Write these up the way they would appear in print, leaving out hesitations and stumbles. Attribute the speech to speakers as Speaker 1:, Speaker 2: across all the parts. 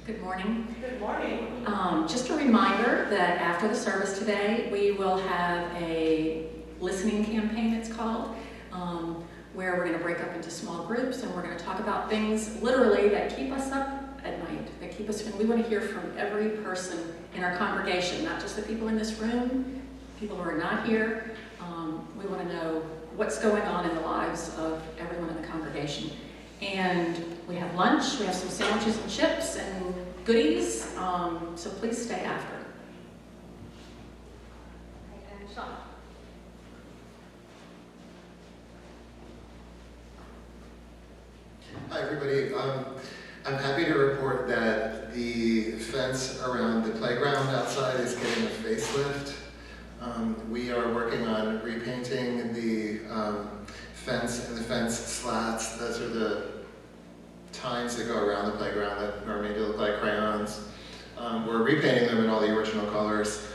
Speaker 1: Good morning.
Speaker 2: Good morning.
Speaker 1: Just a reminder that after the service today, we will have a listening campaign, it's called, where we're going to break up into small groups and we're going to talk about things literally that keep us up at night, that keep us, and we want to hear from every person in our congregation, not just the people in this room, people who are not here. We want to know what's going on in the lives of everyone in the congregation. And we have lunch, we have some sandwiches and chips and goodies, so please stay after.
Speaker 3: And Sean.
Speaker 4: Hi everybody, I'm happy to report that the fence around the playground outside is getting a facelift. We are working on repainting the fence and the fence slats. Those are the tines that go around the playground that are made to look like crayons. We're repainting them in all the original colors.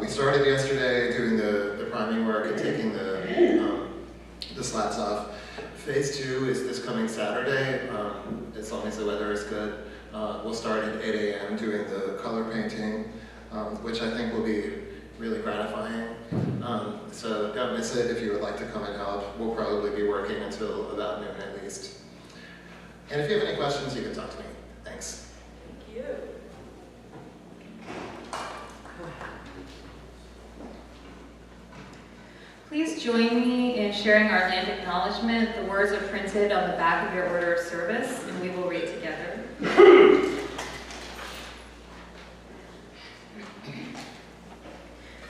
Speaker 4: We started yesterday doing the priming work and taking the slats off. Phase 2 is this coming Saturday, as long as the weather is good. We'll start at 8 a.m. doing the color painting, which I think will be really gratifying. So don't miss it if you would like to come and help. We'll probably be working until about noon at least. And if you have any questions, you can talk to me. Thanks.
Speaker 2: Thank you.
Speaker 3: Please join me in sharing our land acknowledgement. The words are printed on the back of your order of service, and we will read together.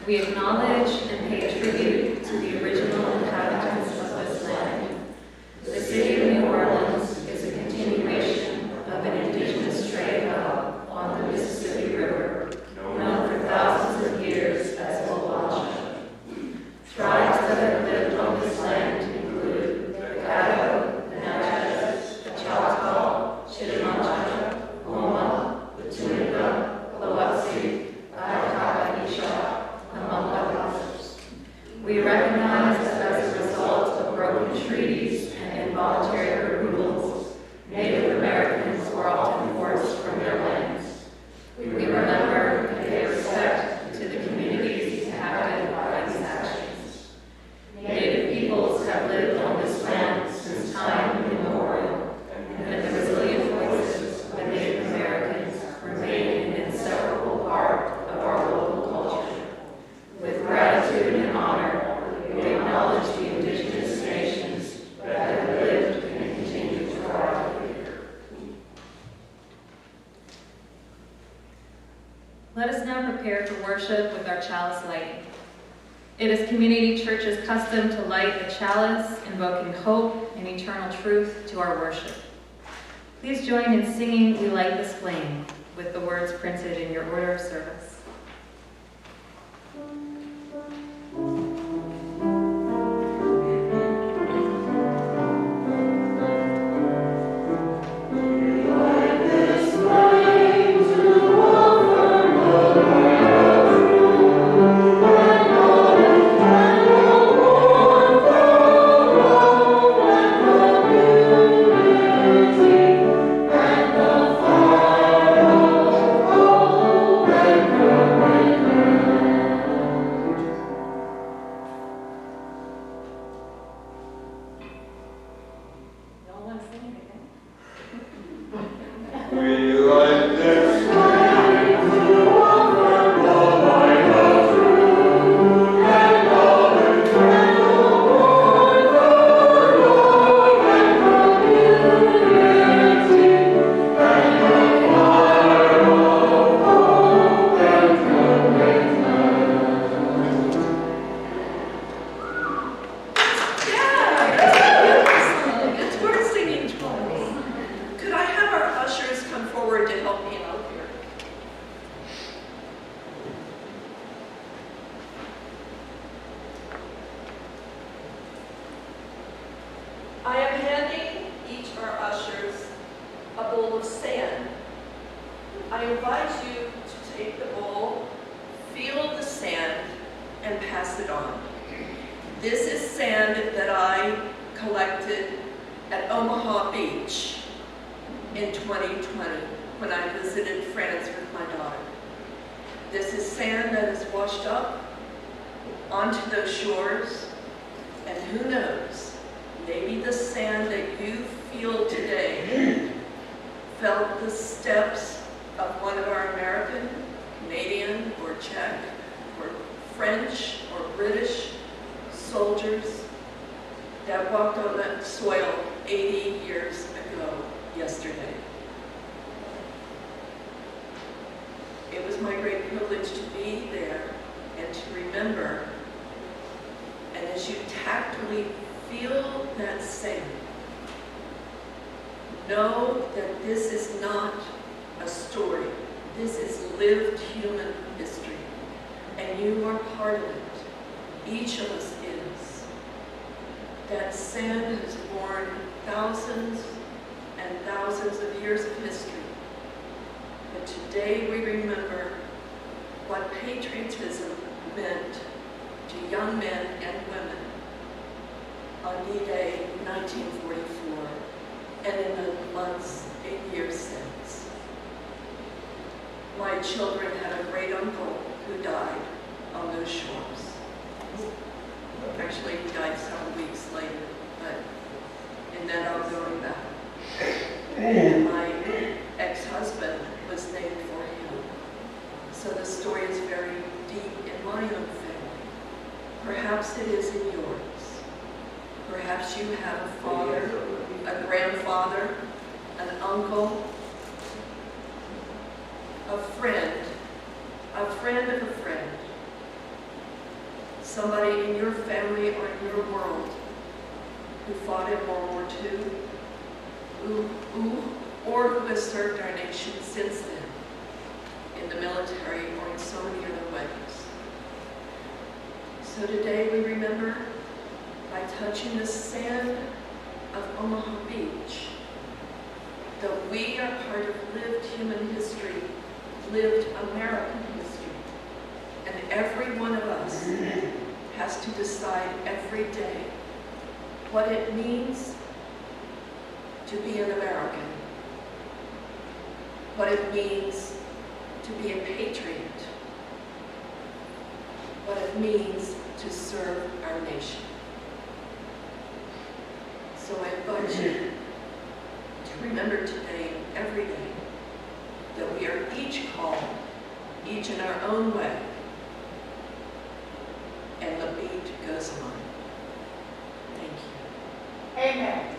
Speaker 3: We acknowledge and pay tribute to the original inhabitants of this land. The city of New Orleans is a continuation of an indigenous trade hub on the Mississippi River, known for thousands of years as Mauldin. Tribes that have lived on this land include the Caddo, the Natchez, the Choctaw, Chitimacha, Oma, the Tunica, the Biloxi, the Hackahawk, among others. We recognize that as a result of broken treaties and involuntary removals, Native Americans were often forced from their lands. We remember and pay respect to the communities inhabited by these actions. Native peoples have lived on this land since time immemorial, and the resilient voices of Native Americans remain an inseparable part of our local culture. With gratitude and honor, we acknowledge the indigenous nations that have lived and continue to thrive here. Let us now prepare to worship with our chalice lighting. It is Community Church's custom to light the chalice, invoking hope and eternal truth to our worship. Please join in singing We Light This Flame with the words printed in your order of service.
Speaker 2: I am handing each of our ushers a bowl of sand. I invite you to take the bowl, feel the sand, and pass it on. This is sand that I collected at Omaha Beach in 2020. when I visited France with my daughter. This is sand that is washed up onto those shores, and who knows, maybe the sand that you feel today felt the steps of one of our American, Canadian, or Czech, or French, or British soldiers that walked on that soil 80 years ago yesterday. It was my great privilege to be there and to remember. And as you tactily feel that sand, know that this is not a story. This is lived human history. And you are part of it. Each of us is. That sand has borne thousands and thousands of years of history. But today we remember what patriotism meant to young men and women on D-Day 1944 and in the months and years since. My children had a great uncle who died on those shores. Actually, he died several weeks later, but in that I'm going back. And my ex-husband was named for him. So the story is very deep in my own family. Perhaps it is in yours. Perhaps you have a father, a grandfather, an uncle, a friend of a friend, somebody in your family or in your world who fought in World War II, or who has served our nation since then in the military or in so many other ways. So today we remember by touching the sand of Omaha Beach that we are part of lived human history, lived American history. And every one of us has to decide every day what it means to be an American, what it means to be a patriot, what it means to serve our nation. So I invite you to remember today and every day that we are each called, each in our own way, and the beat goes on. Thank you.
Speaker 5: Amen.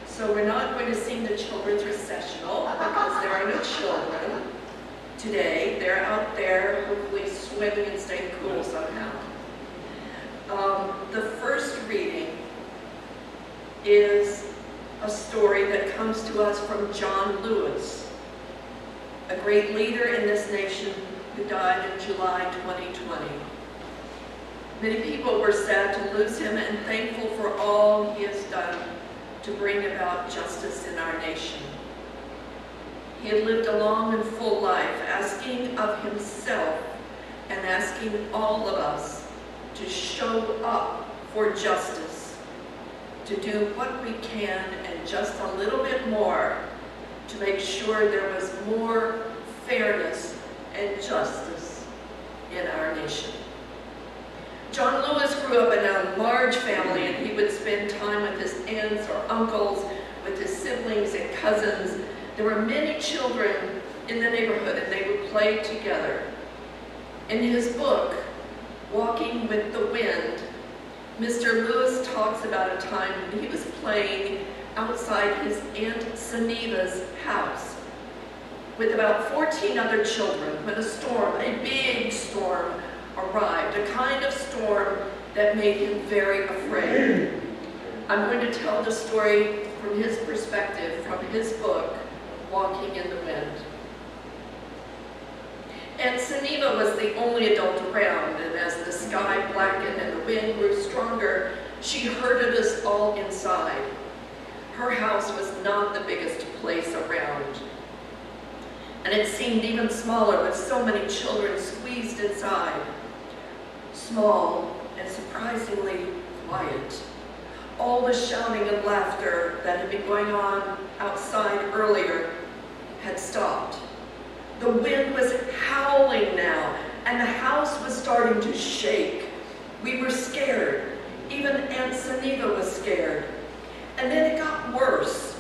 Speaker 2: So we're not going to sing the children's recessional because there are no children today. They're out there hopefully swimming and staying cool somehow. The first reading is a story that comes to us from John Lewis, a great leader in this nation who died in July 2020. Many people were sad to lose him and thankful for all he has done to bring about justice in our nation. He had lived a long and full life, asking of himself and asking all of us to show up for justice, to do what we can and just a little bit more to make sure there was more fairness and justice in our nation. John Lewis grew up in a large family, and he would spend time with his aunts or uncles, with his siblings and cousins. There were many children in the neighborhood, and they would play together. In his book, Walking with the Wind, Mr. Lewis talks about a time when he was playing outside his Aunt Saniva's house with about 14 other children when a storm, a big storm, arrived, a kind of storm that made him very afraid. I'm going to tell the story from his perspective, from his book, Walking in the Wind. Aunt Saniva was the only adult around, and as the sky blackened and the wind grew stronger, she herded us all inside. Her house was not the biggest place around, and it seemed even smaller with so many children squeezed inside. Small and surprisingly quiet. All the shouting and laughter that had been going on outside earlier had stopped. The wind was howling now, and the house was starting to shake. We were scared. Even Aunt Saniva was scared. And then it got worse.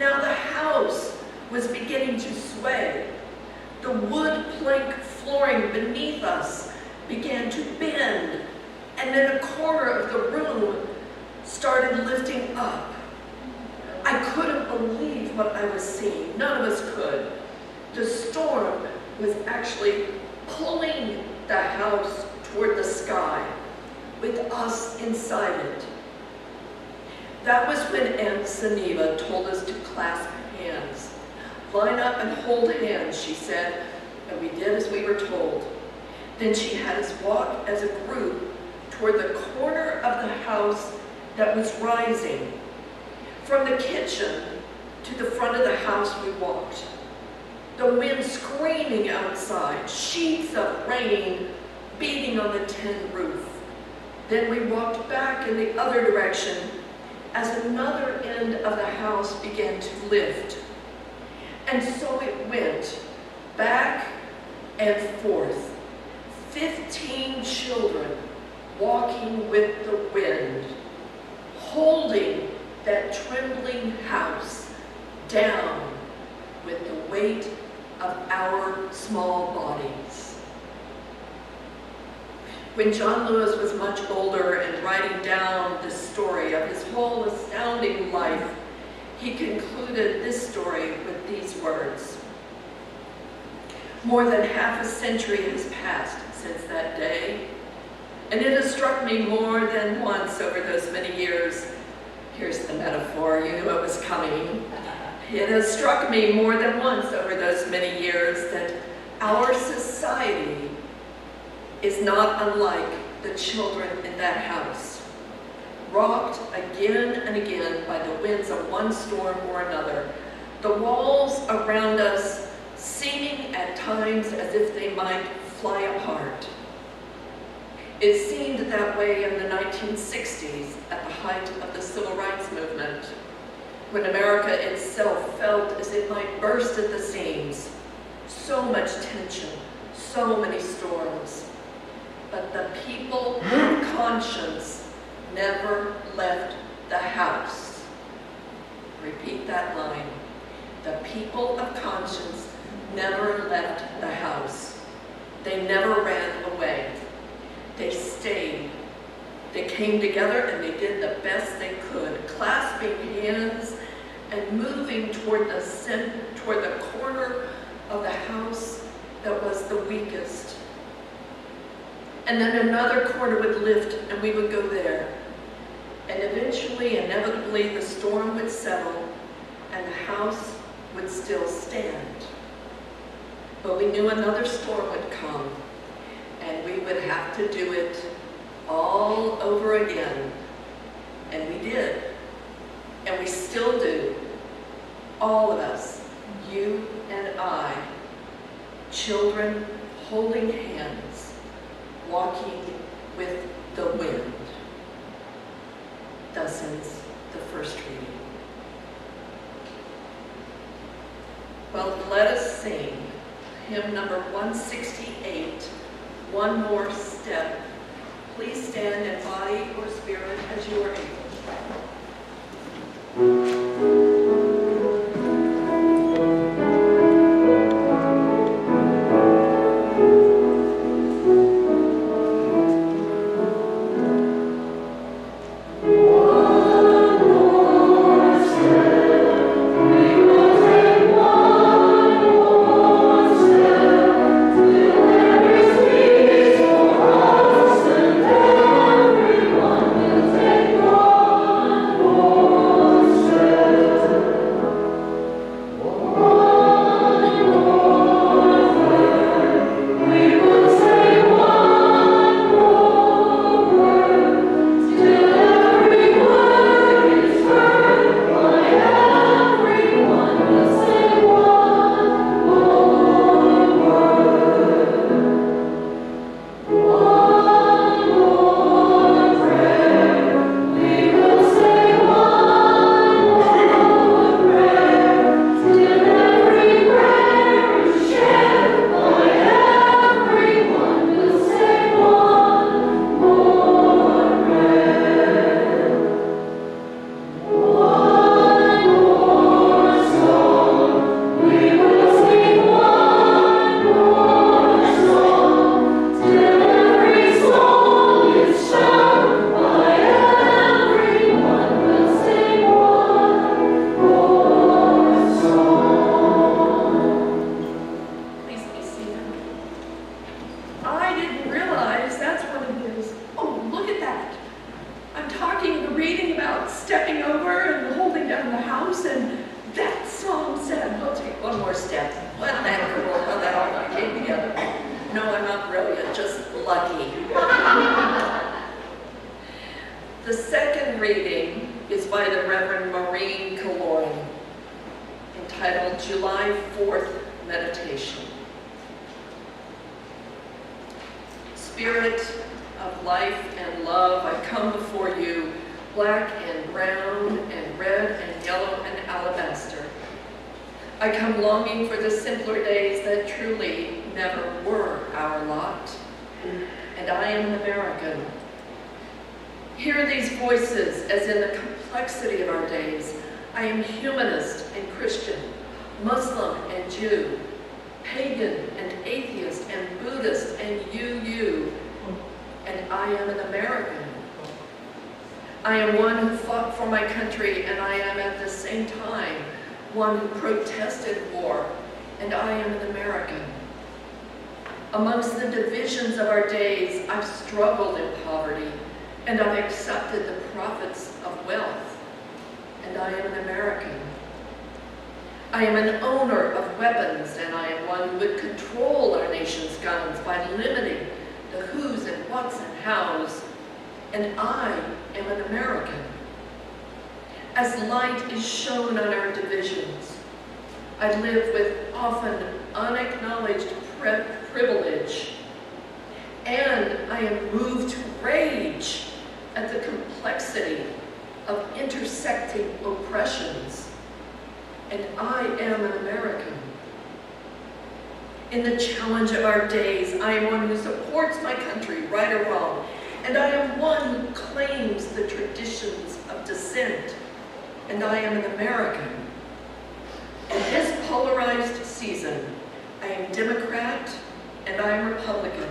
Speaker 2: Now the house was beginning to sway. The wood plank flooring beneath us began to bend, and then a corner of the room started lifting up. I couldn't believe what I was seeing. None of us could. The storm was actually pulling the house toward the sky, with us inside it. That was when Aunt Saniva told us to clasp hands. Line up and hold hands, she said, and we did as we were told. Then she had us walk as a group toward the corner of the house that was rising. From the kitchen to the front of the house we walked. The wind screaming outside, sheets of rain beating on the tin roof. Then we walked back in the other direction as another end of the house began to lift. And so it went back and forth. 15 children walking with the wind, holding that trembling house down with the weight of our small bodies. When John Lewis was much older and writing down the story of his whole astounding life, he concluded this story with these words. More than half a century has passed since that day, and it has struck me more than once over those many years. Here's the metaphor, you knew it was coming. It has struck me more than once over those many years that our society is not unlike the children in that house, rocked again and again by the winds of one storm or another, the walls around us seeming at times as if they might fly apart. It seemed that way in the 1960s at the height of the Civil Rights Movement, when America itself felt as it might burst at the seams. So much tension, so many storms. But the people of conscience never left the house. Repeat that line. The people of conscience never left the house. They never ran away. They stayed. They came together and they did the best they could, clasping hands and moving toward the corner of the house that was the weakest. And then another corner would lift and we would go there. And eventually, inevitably, the storm would settle and the house would still stand. But we knew another storm would come and we would have to do it all over again. And we did. And we still do. All of us, you and I, children holding hands, walking with the wind. Thus ends the first reading. Well, let us sing hymn number 168, One More Step. Please stand in body or spirit as you are able.
Speaker 5: One more step.
Speaker 2: titled July 4th Meditation. Spirit of life and love, I come before you, black and brown and red and yellow and alabaster. I come longing for the simpler days that truly never were our lot. And I am an American. Hear these voices as in the complexity of our days. I am humanist and Christian, Muslim and Jew, pagan and atheist and Buddhist and you, and I am an American. I am one who fought for my country, and I am at the same time one who protested war, and I am an American. Amongst the divisions of our days, I've struggled in poverty, and I've accepted the profits of wealth, and I am an American. I am an owner of weapons, and I am one who would control our nation's guns by limiting the who's and what's and how's, and I am an American. As light is shown on our divisions, I live with often unacknowledged privilege, and I am moved to rage at the complexity of intersecting oppressions, and I am an American. In the challenge of our days, I am one who supports my country, right or wrong, and I am one who claims the traditions of dissent, and I am an American. In this polarized season, I am Democrat and I am Republican.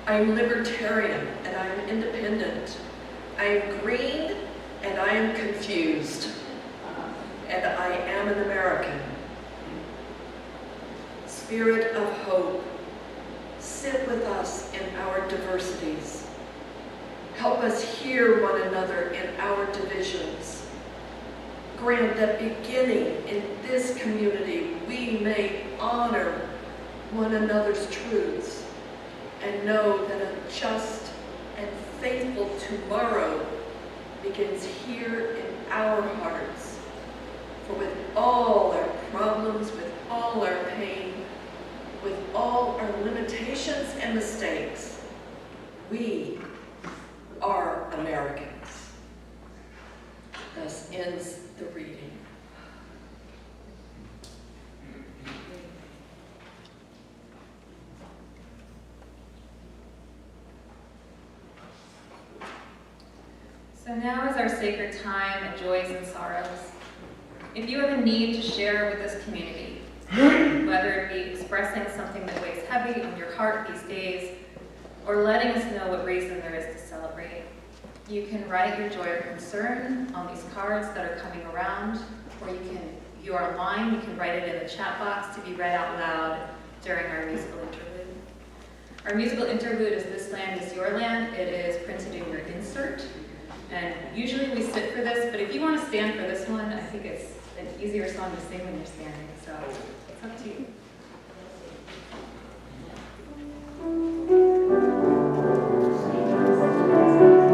Speaker 2: I am libertarian and I am independent. I am green and I am confused. And I am an American. Spirit of hope, sit with us in our diversities. Help us hear one another in our divisions. Grant that beginning in this community, we may honor one another's truths and know that a just and faithful tomorrow begins here in our hearts. For with all our problems, with all our pain, with all our limitations and mistakes, we are Americans. Thus ends the reading.
Speaker 3: So now is our sacred time of joys and sorrows. If you have a need to share with this community, whether it be expressing something that weighs heavy on your heart these days, or letting us know what reason there is to celebrate, you can write your joy or concern on these cards that are coming around, or if you are online, you can write it in the chat box to be read out loud during our musical interlude. Our musical interlude is This Land Is Your Land. It is printed in your insert. And usually we sit for this, but if you want to stand for this one, I think it's an easier song to sing when you're standing, so it's up to you.
Speaker 5: California,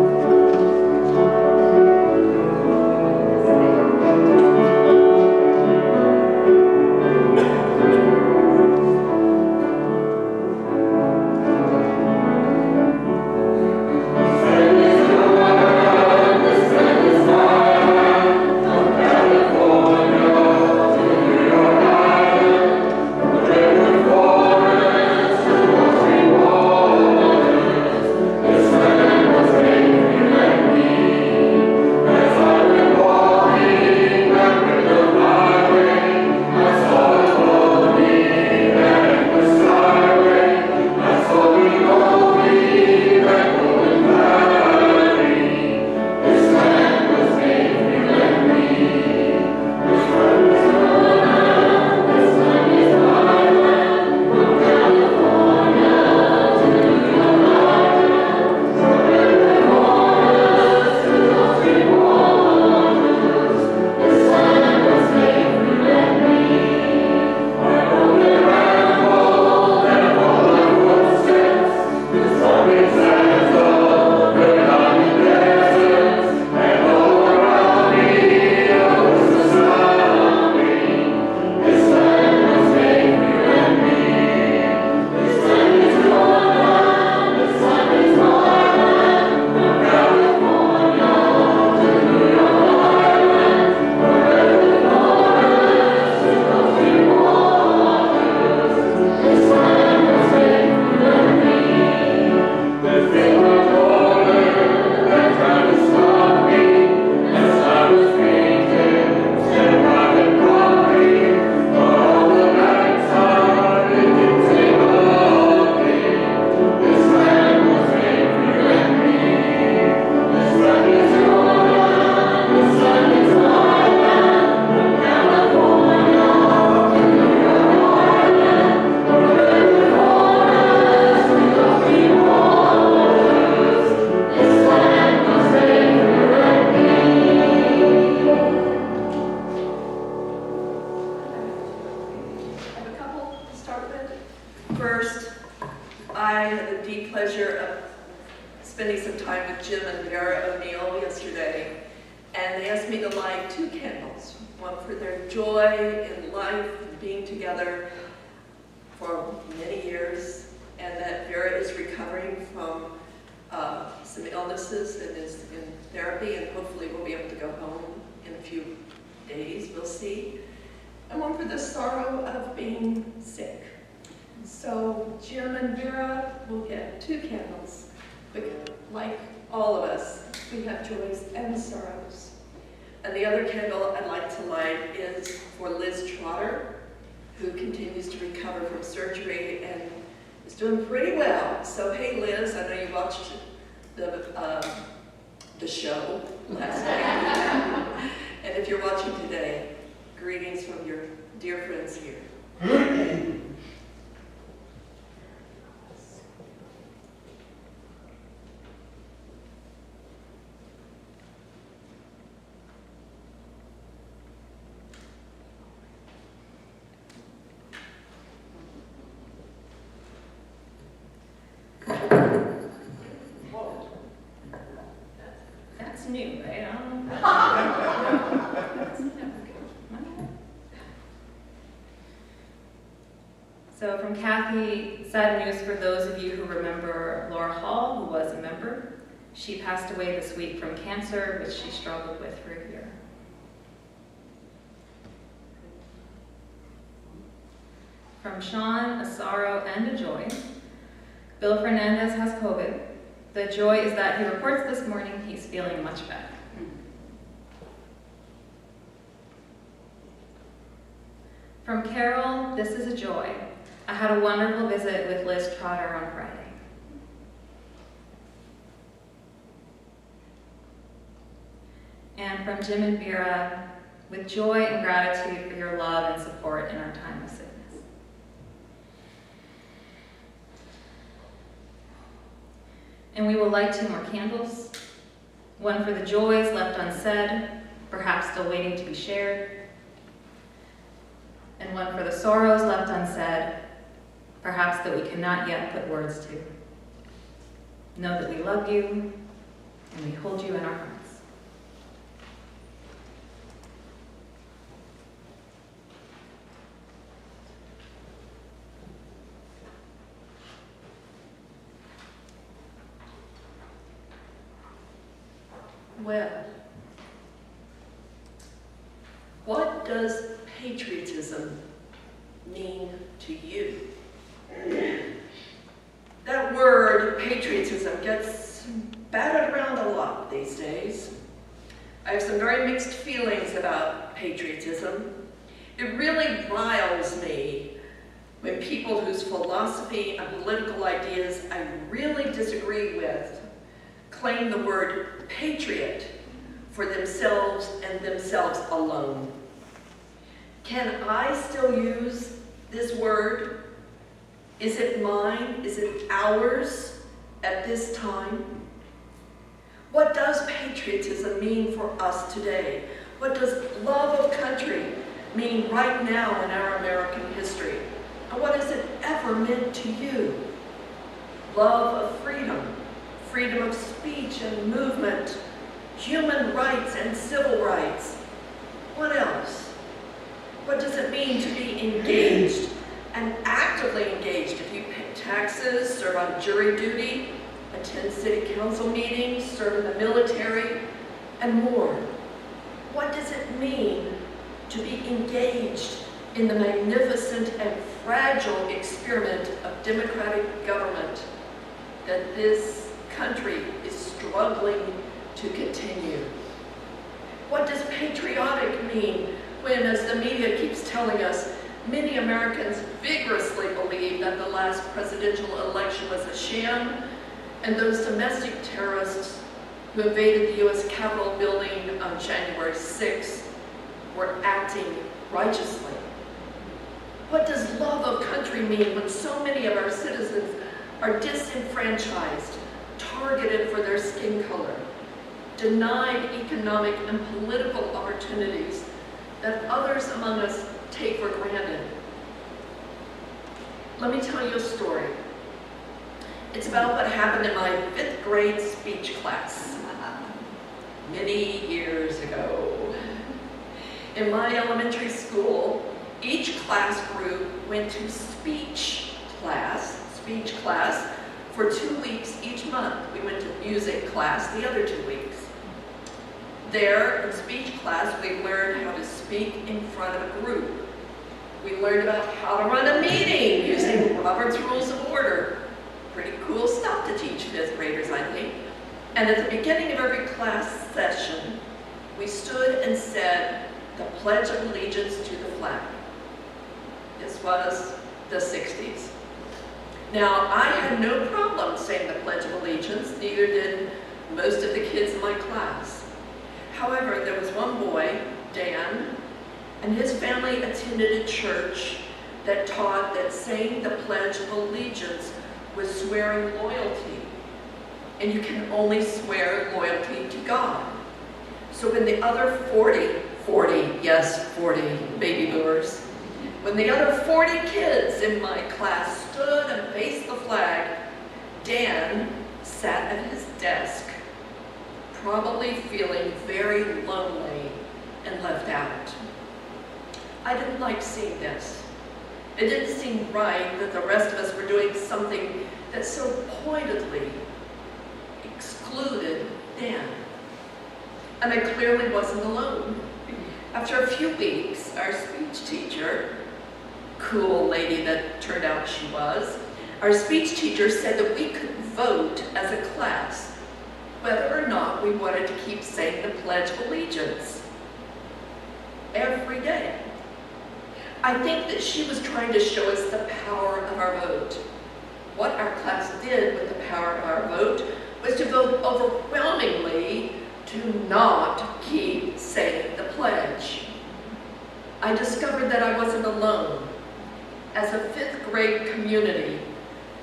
Speaker 2: First, I had the deep pleasure of spending some time with Jim and Vera O'Neill yesterday, and they asked me to light 2 candles, one for their joy in life and being together for many years, and that Vera is recovering from some illnesses and is in therapy, and hopefully will be able to go home in a few days, we'll see. And one for the sorrow of being sick. So Jim and Vera will get 2 candles, but like all of us, we have joys and sorrows. And the other candle I'd like to light is for Liz Trotter, who continues to recover from surgery and is doing pretty well. So hey Liz, I know you watched the show last night. And if you're watching today, greetings from your dear friends here.
Speaker 3: That's new, right? I don't know. So from Kathy, sad news for those of you who remember Laura Hall, who was a member. She passed away this week from cancer, which she struggled with for a year. From Sean, a sorrow and a joy. Bill Fernandez has COVID. The joy is that he reports this morning he's feeling much better. From Carol, this is a joy. I had a wonderful visit with Liz Trotter on Friday. And from Jim and Vera, with joy and gratitude for your love and support in our time of sickness. And we will light 2 more candles, one for the joys left unsaid, perhaps still waiting to be shared, and one for the sorrows left unsaid, perhaps that we cannot yet put words to. Know that we love you, and we hold you in our hearts.
Speaker 2: Well, what does patriotism mean to you? That word, patriotism, gets batted around a lot these days. I have some very mixed feelings about patriotism. It really riles me when people whose philosophy and political ideas I really disagree with claim the word patriot for themselves and themselves alone. Can I still use this word? Is it mine? Is it ours at this time? What does patriotism mean for us today? What does love of country mean right now in our American history? And what has it ever meant to you? Love of freedom, freedom of speech and movement, human rights and civil rights. What else? What does it mean to be engaged and actively engaged if you pay taxes, serve on jury duty, attend city council meetings, serve in the military, and more? What does it mean to be engaged in the magnificent and fragile experiment of democratic government that this country is struggling to continue? What does patriotic mean when, as the media keeps telling us, many Americans vigorously believe that the last presidential election was a sham, and those domestic terrorists who invaded the U.S. Capitol building on January 6th were acting righteously? What does love of country mean when so many of our citizens are disenfranchised, targeted for their skin color, denied economic and political opportunities that others among us take for granted? Let me tell you a story. It's about what happened in my 5th grade speech class many years ago. In my elementary school, each class group went to speech class for 2 weeks each month. We went to music class the other 2 weeks. There, in speech class, we learned how to speak in front of a group. We learned about how to run a meeting using Robert's Rules of Order. Pretty cool stuff to teach 5th graders, I think. And at the beginning of every class session, we stood and said the Pledge of Allegiance to the flag. This was the 60s. Now, I had no problem saying the Pledge of Allegiance, neither did most of the kids in my class. However, there was one boy, Dan, and his family attended a church that taught that saying the Pledge of Allegiance was swearing loyalty, and you can only swear loyalty to God. So when the other 40 baby boomers, when the other 40 kids in my class stood and faced the flag, Dan sat at his desk, probably feeling very lonely and left out. I didn't like seeing this. It didn't seem right that the rest of us were doing something that so pointedly excluded Dan. And I clearly wasn't alone. After a few weeks, our speech teacher, cool lady that turned out she was, our speech teacher said that we could vote as a class whether or not we wanted to keep saying the Pledge of Allegiance every day. I think that she was trying to show us the power of our vote. What our class did with the power of our vote was to vote overwhelmingly to not keep saying the pledge. I discovered that I wasn't alone. As a 5th grade community,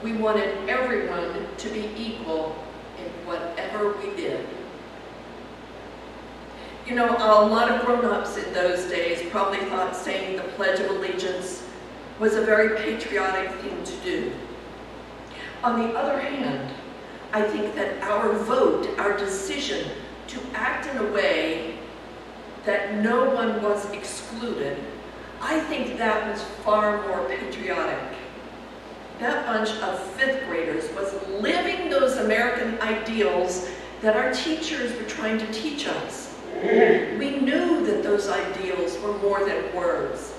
Speaker 2: we wanted everyone to be equal in whatever we did. You know, a lot of grown-ups in those days probably thought saying the Pledge of Allegiance was a very patriotic thing to do. On the other hand, I think that our vote, our decision to act in a way that no one was excluded, I think that was far more patriotic. That bunch of 5th graders was living those American ideals that our teachers were trying to teach us. We knew that those ideals were more than words.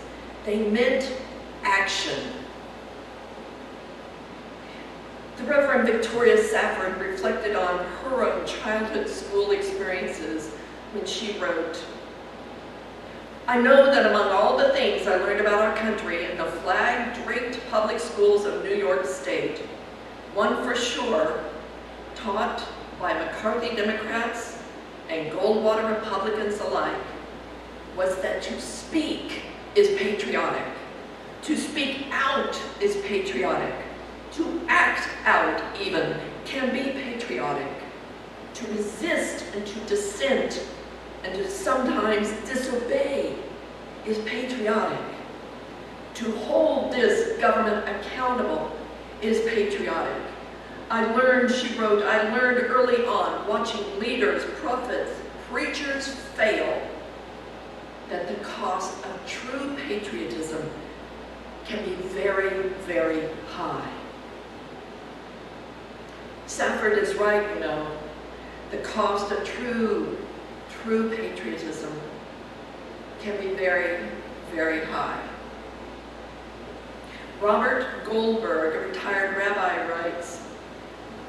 Speaker 2: They meant action. The Reverend Victoria Safford reflected on her own childhood school experiences when she wrote, "I know that among all the things I learned about our country in the flag-draped public schools of New York State, one for sure, taught by McCarthy Democrats and Goldwater Republicans alike, was that to speak is patriotic. To speak out is patriotic. To act out, even, can be patriotic. To resist and to dissent and to sometimes disobey is patriotic. To hold this government accountable is patriotic. I learned," she wrote, "I learned early on, watching leaders, prophets, preachers fail, that the cost of true patriotism can be very, very high." Safford is right, you know. The cost of true patriotism can be very, very high. Robert Goldberg, a retired rabbi, writes,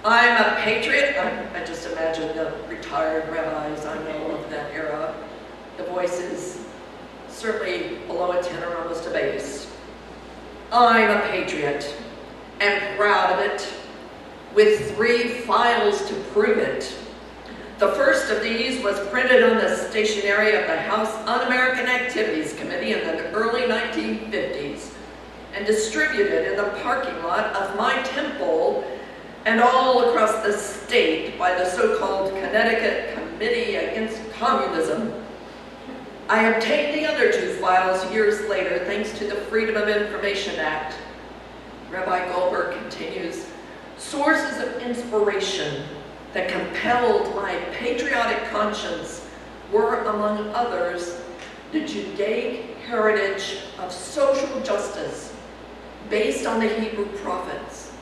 Speaker 2: "I'm a patriot." I just imagine the retired rabbis I know of that era. The voice is certainly below a tenor, almost a bass. "I'm a patriot, and proud of it, with 3 files to prove it. The first of these was printed on the stationery of the House Un-American Activities Committee in the early 1950s and distributed in the parking lot of my temple and all across the state by the so-called Connecticut Committee Against Communism. I obtained the other 2 files years later thanks to the Freedom of Information Act. Rabbi Goldberg continues, sources of inspiration that compelled my patriotic conscience were, among others, the Judaic heritage of social justice based on the Hebrew prophets,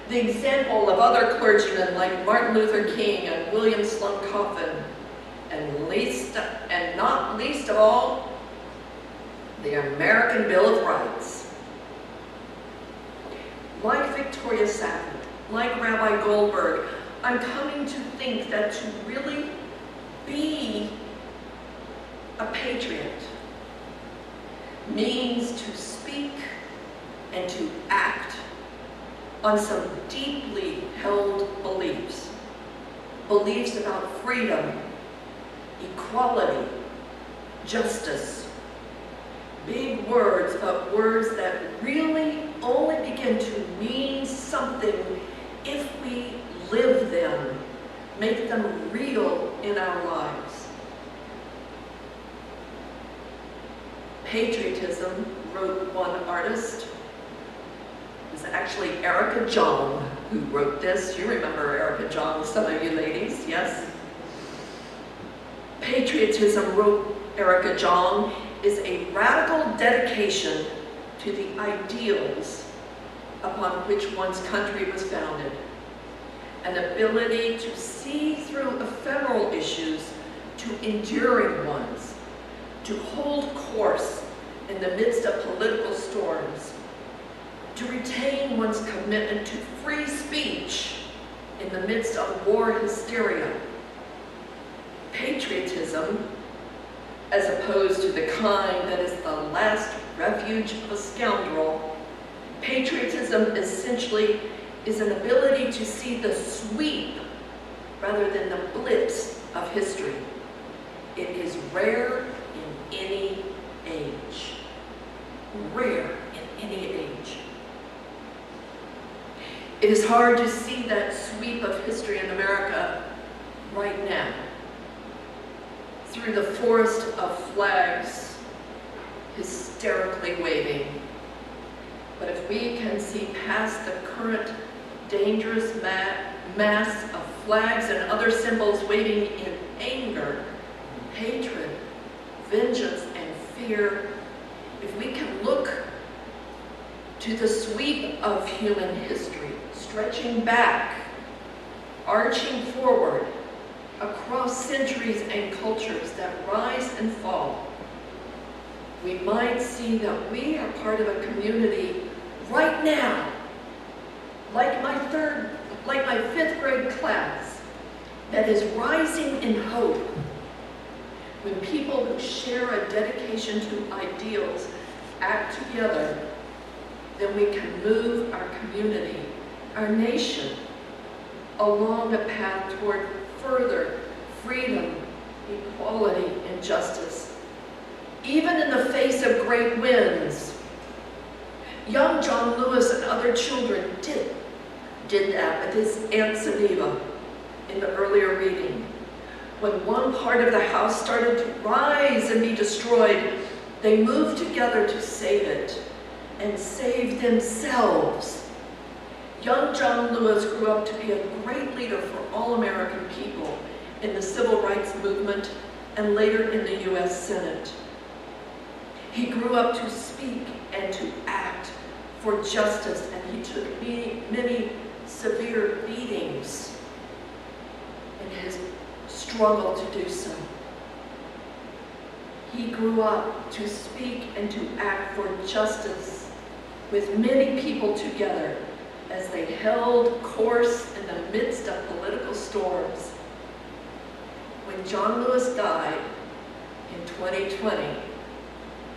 Speaker 2: the example of other clergymen like Martin Luther King and William Sloane Coffin, and not least of all, the American Bill of Rights. Like Victoria Sackett, like Rabbi Goldberg, I'm coming to think that to really be a patriot means to speak and to act on some deeply held beliefs. Beliefs about freedom, equality, justice. Big words, but words that really only begin to mean something if we live them, make them real in our lives. Patriotism, wrote one artist. It was actually Erica Jong who wrote this. You remember Erica Jong, some of you ladies, yes? Patriotism, wrote Erica Jong, is a radical dedication to the ideals upon which one's country was founded. An ability to see through ephemeral issues to enduring ones, to hold course in the midst of political storms, to retain one's commitment to free speech in the midst of war hysteria. Patriotism, as opposed to the kind that is the last refuge of a scoundrel, patriotism essentially is an ability to see the sweep rather than the blips of history. It is rare in any age. Rare in any age. It is hard to see that sweep of history in America right now through the forest of flags hysterically waving. But if we can see past the current dangerous mass of flags and other symbols waving in anger, hatred, vengeance, and fear, if we can look to the sweep of human history, stretching back, arching forward, across centuries and cultures that rise and fall, we might see that we are part of a community right now, like my fifth grade class, that is rising in hope. When people who share a dedication to ideals act together, then we can move our community, our nation, along a path toward further freedom, equality, and justice. Even in the face of great winds, young John Lewis and other children did that with his Aunt Saniva in the earlier reading. When one part of the house started to rise and be destroyed, they moved together to save it and save themselves. Young John Lewis grew up to be a great leader for all American people in the civil rights movement and later in the U.S. Senate. He grew up to speak and to act for justice, and he took many severe beatings in his struggle to do so. He grew up to speak and to act for justice with many people together as they held course in the midst of political storms. When John Lewis died in 2020,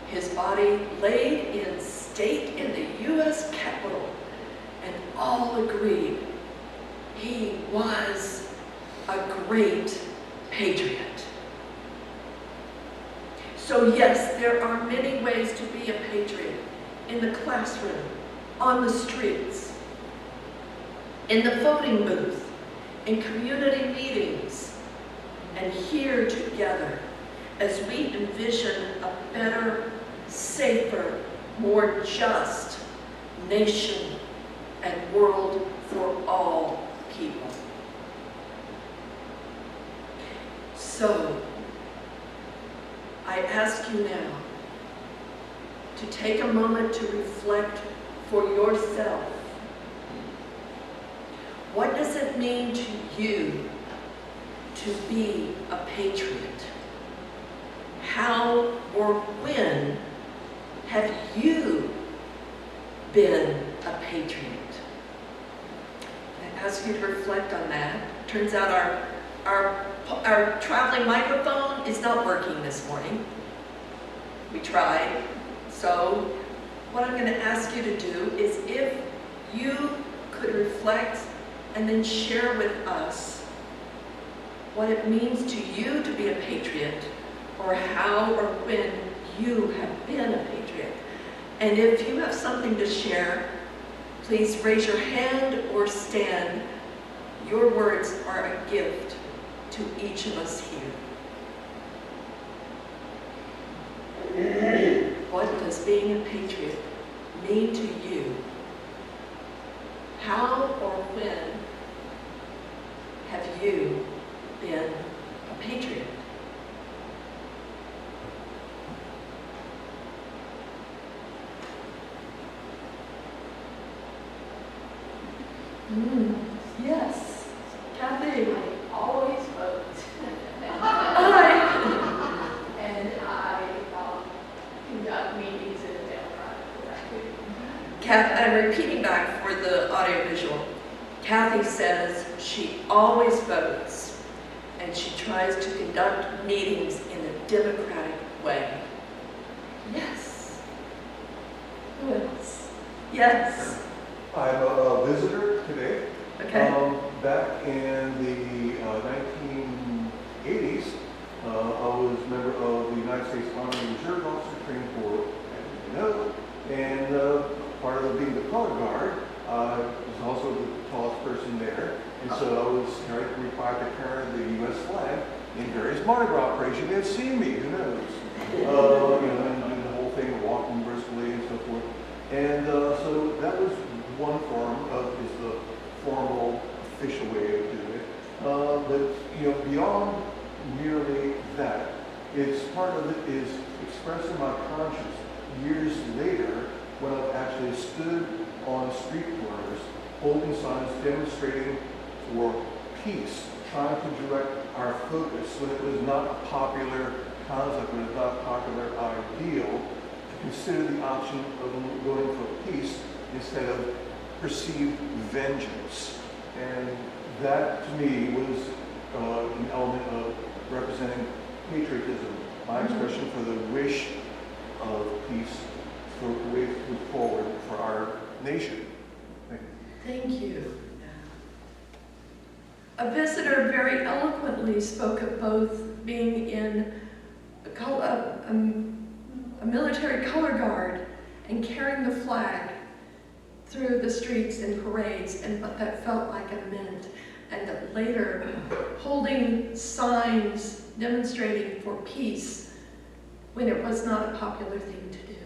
Speaker 2: his body laid in state in the U.S. Capitol, and all agreed he was a great patriot. So yes, there are many ways to be a patriot: in the classroom, on the streets, in the voting booth, in community meetings, and here together as we envision a better, safer, more just nation and world for all people. So, I ask you now to take a moment to reflect for yourself. What does it mean to you to be a patriot? How or when have you been a patriot? I ask you to reflect on that. Turns out our traveling microphone is not working this morning. We tried. So what I'm going to ask you to do is, if you could reflect and then share with us what it means to you to be a patriot, or how or when you have been a patriot. And if you have something to share, please raise your hand or stand. Your words are a gift to each of us here. What does being a patriot mean to you? How or when have you been a patriot? Yes, Kathy.
Speaker 3: I always vote. And I conduct meetings in a Democratic way.
Speaker 2: I'm repeating back for the audiovisual. Kathy says she always votes, and she tries to conduct meetings in a democratic way. Yes. Who else? Yes.
Speaker 5: I'm a visitor today.
Speaker 2: Okay.
Speaker 5: Back in the 1980s, I was a member of the United States Army Reserve Officer Training Corps, as you know, and part of being the color guard, I was also the tallest person there, and so I was required to carry the U.S. flag in various Mardi Gras parades. You may have seen me, who knows? And the whole thing, walking briskly and so forth. And so that was one form is the formal, official way of doing it. But beyond merely that, it's part of it is expressing my conscience years later when I've actually stood on street corners, holding signs demonstrating for peace, trying to direct our focus when it was not a popular concept, when it was not a popular ideal, to consider the option of going for peace instead of perceived vengeance. And that, to me, was an element of representing patriotism, my expression for the wish of peace, for the way to move forward for our nation.
Speaker 2: Thank you. A visitor very eloquently spoke of both being in a military color guard and carrying the flag through the streets and parades, and what that felt like it meant, and that later holding signs demonstrating for peace when it was not a popular thing to do.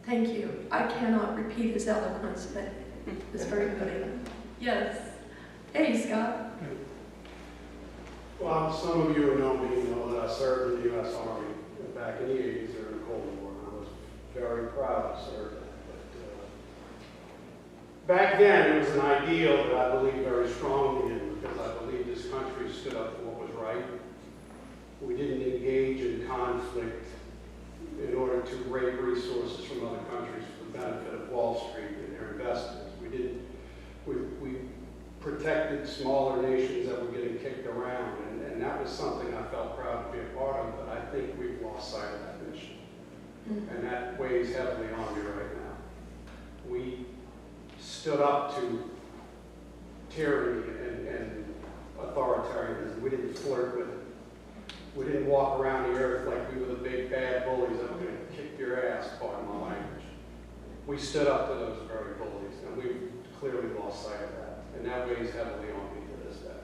Speaker 2: Thank you. I cannot repeat his eloquence, but it was very moving. Yes. Hey, Scott.
Speaker 6: Well, some of you who know me know that I served in the U.S. Army back in the 80s during the Cold War, and I was very proud to serve that. But back then, it was an ideal that I believed very strongly in, because I believed this country stood up for what was right. We didn't engage in conflict in order to rape resources from other countries for the benefit of Wall Street and their investors. We protected smaller nations that were getting kicked around, and that was something I felt proud to be a part of, but I think we've lost sight of that mission. And that weighs heavily on me right now. We stood up to tyranny and authoritarianism. We didn't flirt with it. We didn't walk around the earth like we were the big bad bullies that were going to kick your ass, pardon my language. We stood up to those very bullies, and we've clearly lost sight of that. And that weighs heavily on me to this day.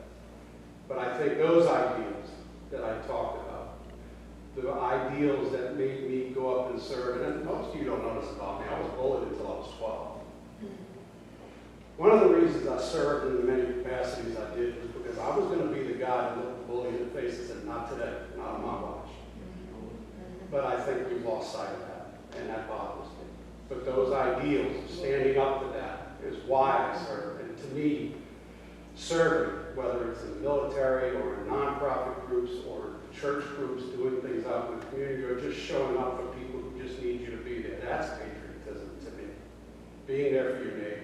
Speaker 6: But I think those ideals that I talked about, the ideals that made me go up and serve, and most of you don't know this about me, I was bullied until I was 12. One of the reasons I served in the many capacities I did was because I was going to be the guy that looked the bully in the face and said, not today, not on my watch. But I think we've lost sight of that, and that bothers me. But those ideals, standing up to that, is why I serve. And to me, serving, whether it's in the military or in nonprofit groups or church groups doing things out in the community or just showing up for people who just need you to be there, that's patriotism to me. Being there for your neighbors.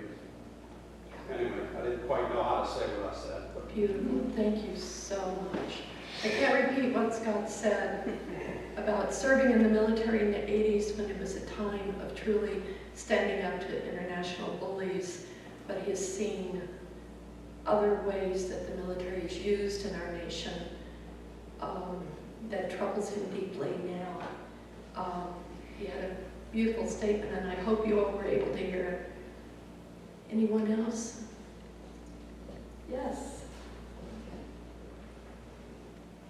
Speaker 6: Anyway, I didn't quite know how to say what I said. But
Speaker 3: Beautiful. Thank you so much. I can't repeat what Scott said about serving in the military in the 80s when it was a time of truly standing up to international bullies, but he has seen other ways that the military is used in our nation that troubles him deeply now. He had a beautiful statement, and I hope you all were able to hear it. Anyone else? Yes.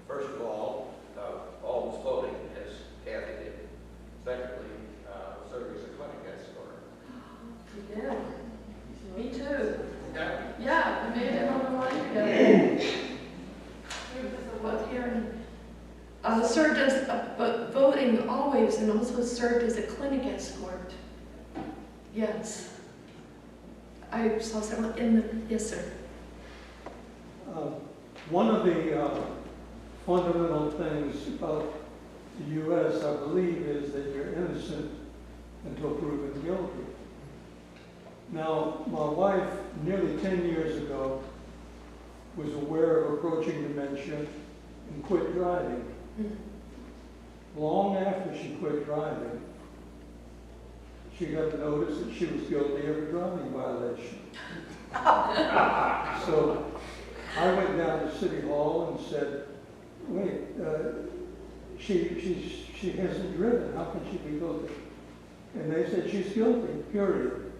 Speaker 7: First of all this voting, as Kathy did. Secondly, serving as a clinic escort.
Speaker 3: Yeah. Me too.
Speaker 7: Yeah.
Speaker 3: Yeah, we made it on the line together. Both here and served as but voting always, and also served as a clinic escort. Yes. I saw someone in the, yes, sir.
Speaker 8: One of the fundamental things about the U.S., I believe, is that you're innocent until proven guilty. Now, my wife, nearly 10 years ago, was aware of approaching dementia and quit driving. Long after she quit driving, she got the notice that she was guilty of a driving violation. So I went down to City Hall and said, wait, she hasn't driven. How can she be guilty? And they said she's guilty, period.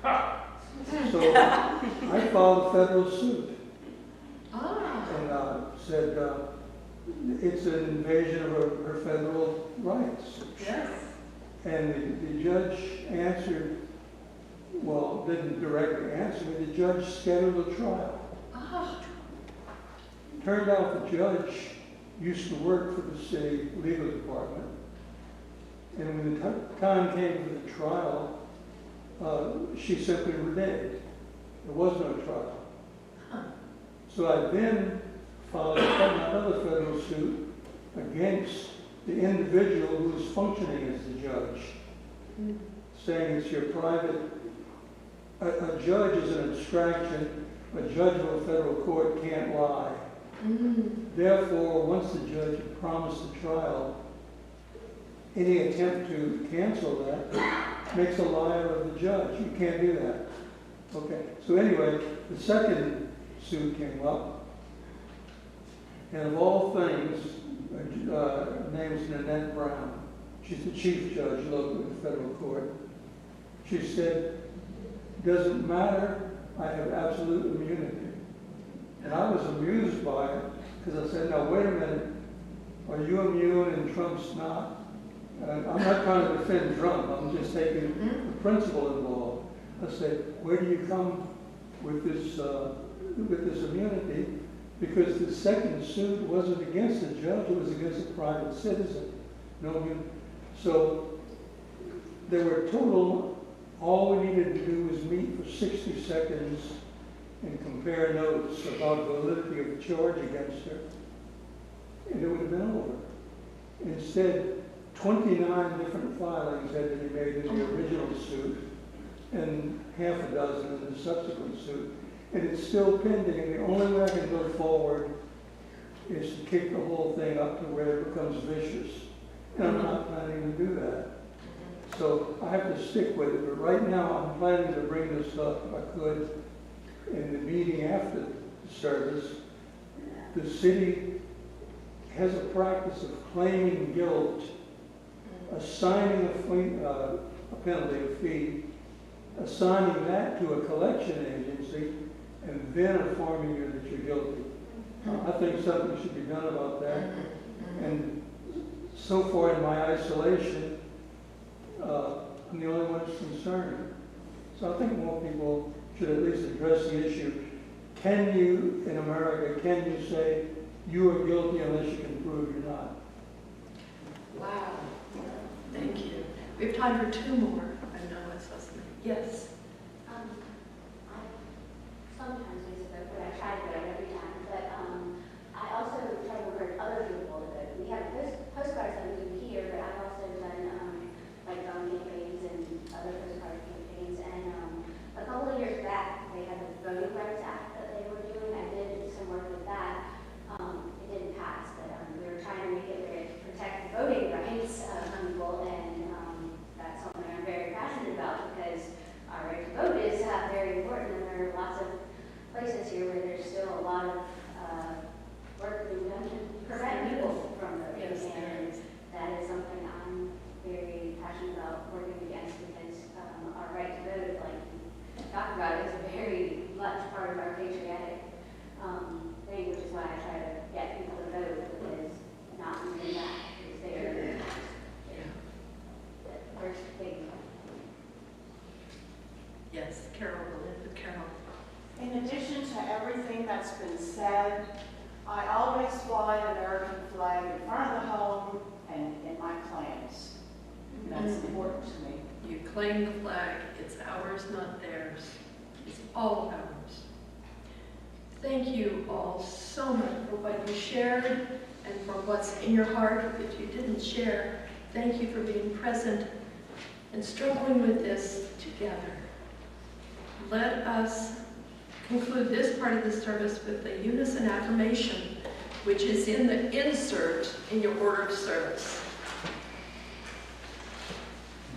Speaker 8: So I filed a federal suit and said it's an invasion of her federal rights.
Speaker 3: Yes.
Speaker 8: And the judge answered, well, didn't directly answer me, the judge scheduled a trial. Turned out the judge used to work for the city legal department. And when the time came for the trial, she simply reneged. There was no trial. So I then filed another federal suit against the individual who was functioning as the judge, saying it's your private, a judge is an abstraction, a judge of a federal court can't lie. Therefore, once the judge had promised the trial, any attempt to cancel that makes a liar of the judge. You can't do that. Okay, so anyway, the second suit came up, and of all things, her name's Nanette Brown. She's the chief judge local in the federal court. She said, doesn't matter, I have absolute immunity. And I was amused by it, because I said, now wait a minute, are you immune and Trump's not? I'm not trying to defend Trump, I'm just taking the principle involved. I said, where do you come with this immunity? Because the second suit wasn't against the judge, it was against a private citizen. So there were total, all we needed to do was meet for 60 seconds and compare notes about the validity of the charge against her, and it would have been over. Instead, 29 different filings had to be made in the original suit and half a dozen in the subsequent suit. And it's still pending, and the only way I can go forward is to kick the whole thing up to where it becomes vicious. And I'm not planning to do that. So I have to stick with it. But right now, I'm planning to bring this up, if I could, in the meeting after the service. The city has a practice of claiming guilt, assigning a penalty, a fee, assigning that to a collection agency, and then informing you that you're guilty. I think something should be done about that. And so far in my isolation, I'm the only one that's concerned. So I think more people should at least address the issue. Can you, in America, can you say you are guilty unless you can prove you're not?
Speaker 1: Wow. Thank you. We have time for two more. I know what's listening. Yes.
Speaker 9: I sometimes use a vote, but I try to vote every time. But I also try to encourage other people to vote. We have postcards that we do here, but I've also done like campaigns and other postcard campaigns. And a couple of years back, they had the Voting Rights Act that they were doing. I did some work with that. It didn't pass, but we were trying to make it where to protect the voting rights of people, and that's something I'm very passionate about because our right to vote is very important, and there are lots of places here where there's still a lot of work being done to prevent people from voting,
Speaker 1: Yes,
Speaker 9: and that is something I'm very passionate about working against because our right to vote, like you talked about, is very much part of our patriotic thing, which is why I try to get people to vote, because not doing that is their first thing.
Speaker 1: Yes, Carol, we'll end with Carol.
Speaker 10: In addition to everything that's been said, I always fly an American flag in front of the home and in my claims. And that's important to me.
Speaker 1: You claim the flag. It's ours, not theirs. It's all ours. Thank you all so much for what you shared and for what's in your heart that you didn't share. Thank you for being present and struggling with this together. Let us conclude this part of the service with the unison affirmation, which is in the insert in your order of service.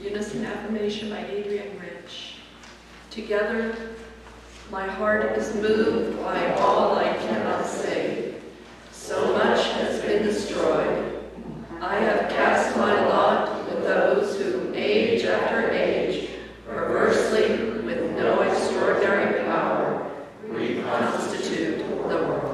Speaker 1: Unison affirmation by Adrienne Rich. Together, my heart is moved by all I cannot say. So much has been destroyed. I have cast my lot with those who, age after age, perversely, with no extraordinary power, reconstitute the world.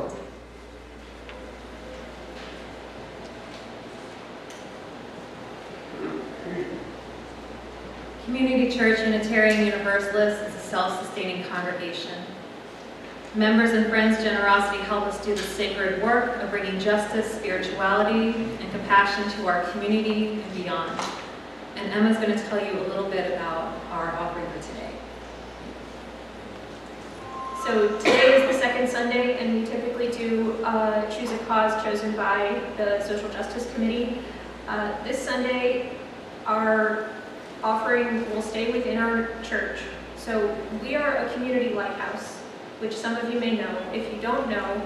Speaker 3: Community Church Unitarian Universalist is a self-sustaining congregation. Members and friends' generosity help us do the sacred work of bringing justice, spirituality, and compassion to our community and beyond. And Emma's going to tell you a little bit about our offering for today. So today is the second Sunday, and we typically do choose a cause chosen by the Social Justice Committee. This Sunday, our offering will stay within our church. So we are a community lighthouse, which some of you may know. If you don't know,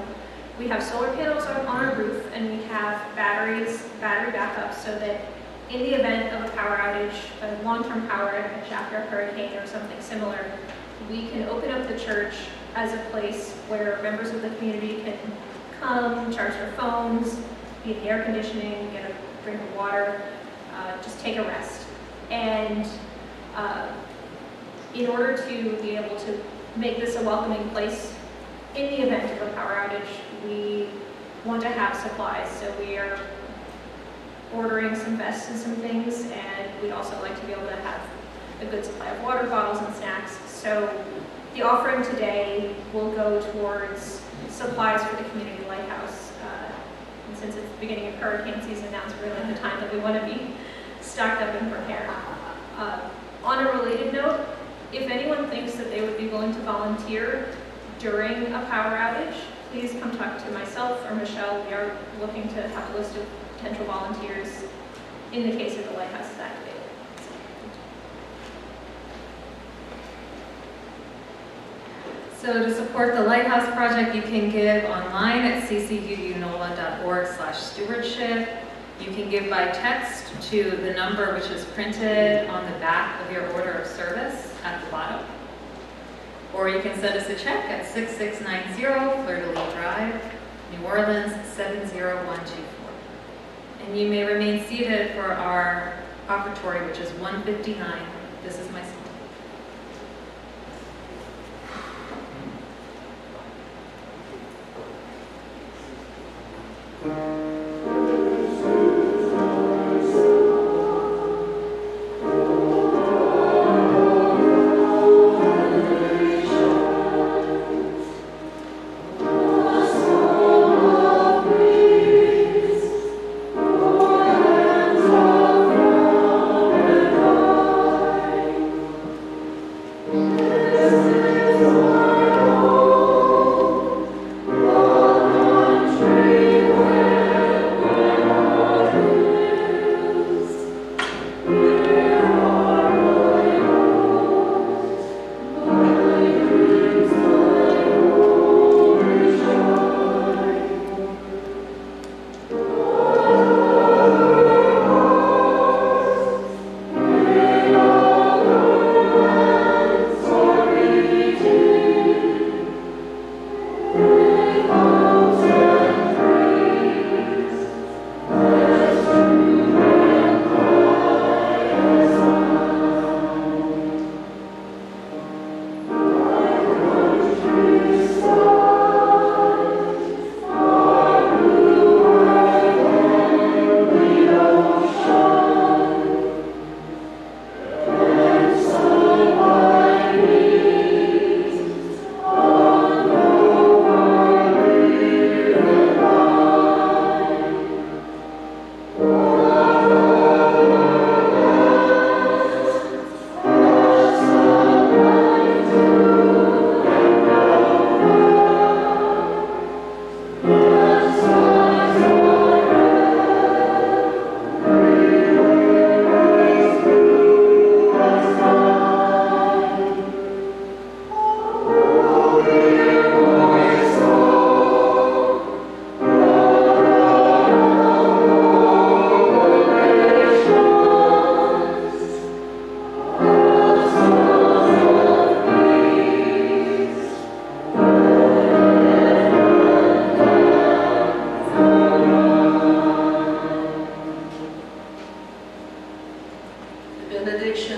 Speaker 3: we have solar panels on our roof, and we have battery backups so that in the event of a power outage, a long-term power outage after a hurricane or something similar, we can open up the church as a place where members of the community can come, charge their phones, be in the air conditioning, get a drink of water, just take a rest. And in order to be able to make this a welcoming place in the event of a power outage, we want to have supplies. So we are ordering some vests and some things, and we'd also like to be able to have a good supply of water bottles and snacks. So the offering today will go towards supplies for the community lighthouse. And since it's the beginning of hurricane season, now's really the time that we want to be stocked up and prepared. On a related note, if anyone thinks that they would be willing to volunteer during a power outage, please come talk to myself or Michelle. We are looking to have a list of potential volunteers in the case of the lighthouse is activated. So to support the Lighthouse Project, you can give online at ccuunola.org/stewardship. You can give by text to the number which is printed on the back of your order of service at the bottom. Or you can send us a check at 6690 Fleur-de-Lis Drive, New Orleans 70124. And you may remain seated for our offertory, which is 159. This is my seat.
Speaker 9: Thank you.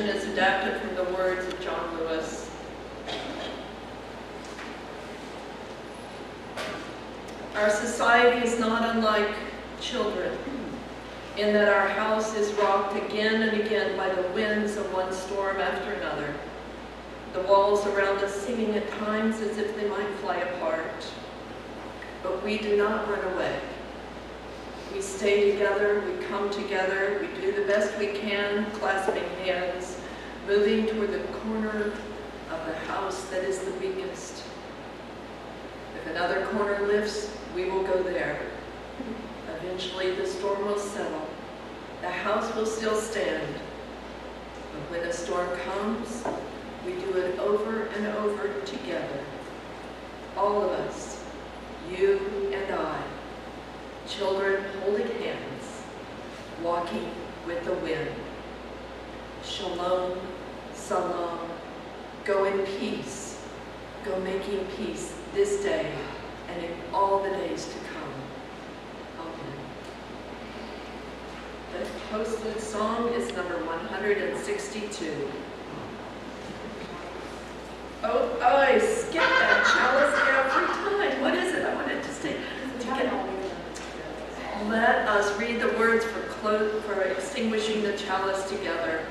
Speaker 2: section is adapted from the words of John Lewis. Our society is not unlike children, in that our house is rocked again and again by the winds of one storm after another. The walls around us singing at times as if they might fly apart. But we do not run away. We stay together, we come together, we do the best we can, clasping hands, moving toward the corner of the house that is the weakest. If another corner lifts, we will go there. Eventually the storm will settle. The house will still stand. But when a storm comes, we do it over and over together. All of us, you and I, children holding hands, walking with the wind. Shalom, salam, go in peace, go making peace this day and in all the days to come. Amen. The posted song is number 162. Oh, I skipped that chalice every time. What is it? I wanted to stay together. Let us read the words for extinguishing the chalice together.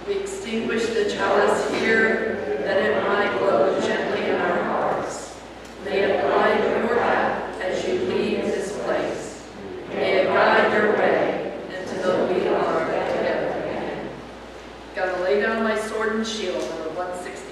Speaker 2: We extinguish the chalice here, that it might glow gently in our hearts. May it light your path as you leave this place. May it guide your way until we are together again. Gotta lay down my sword and shield, number 160.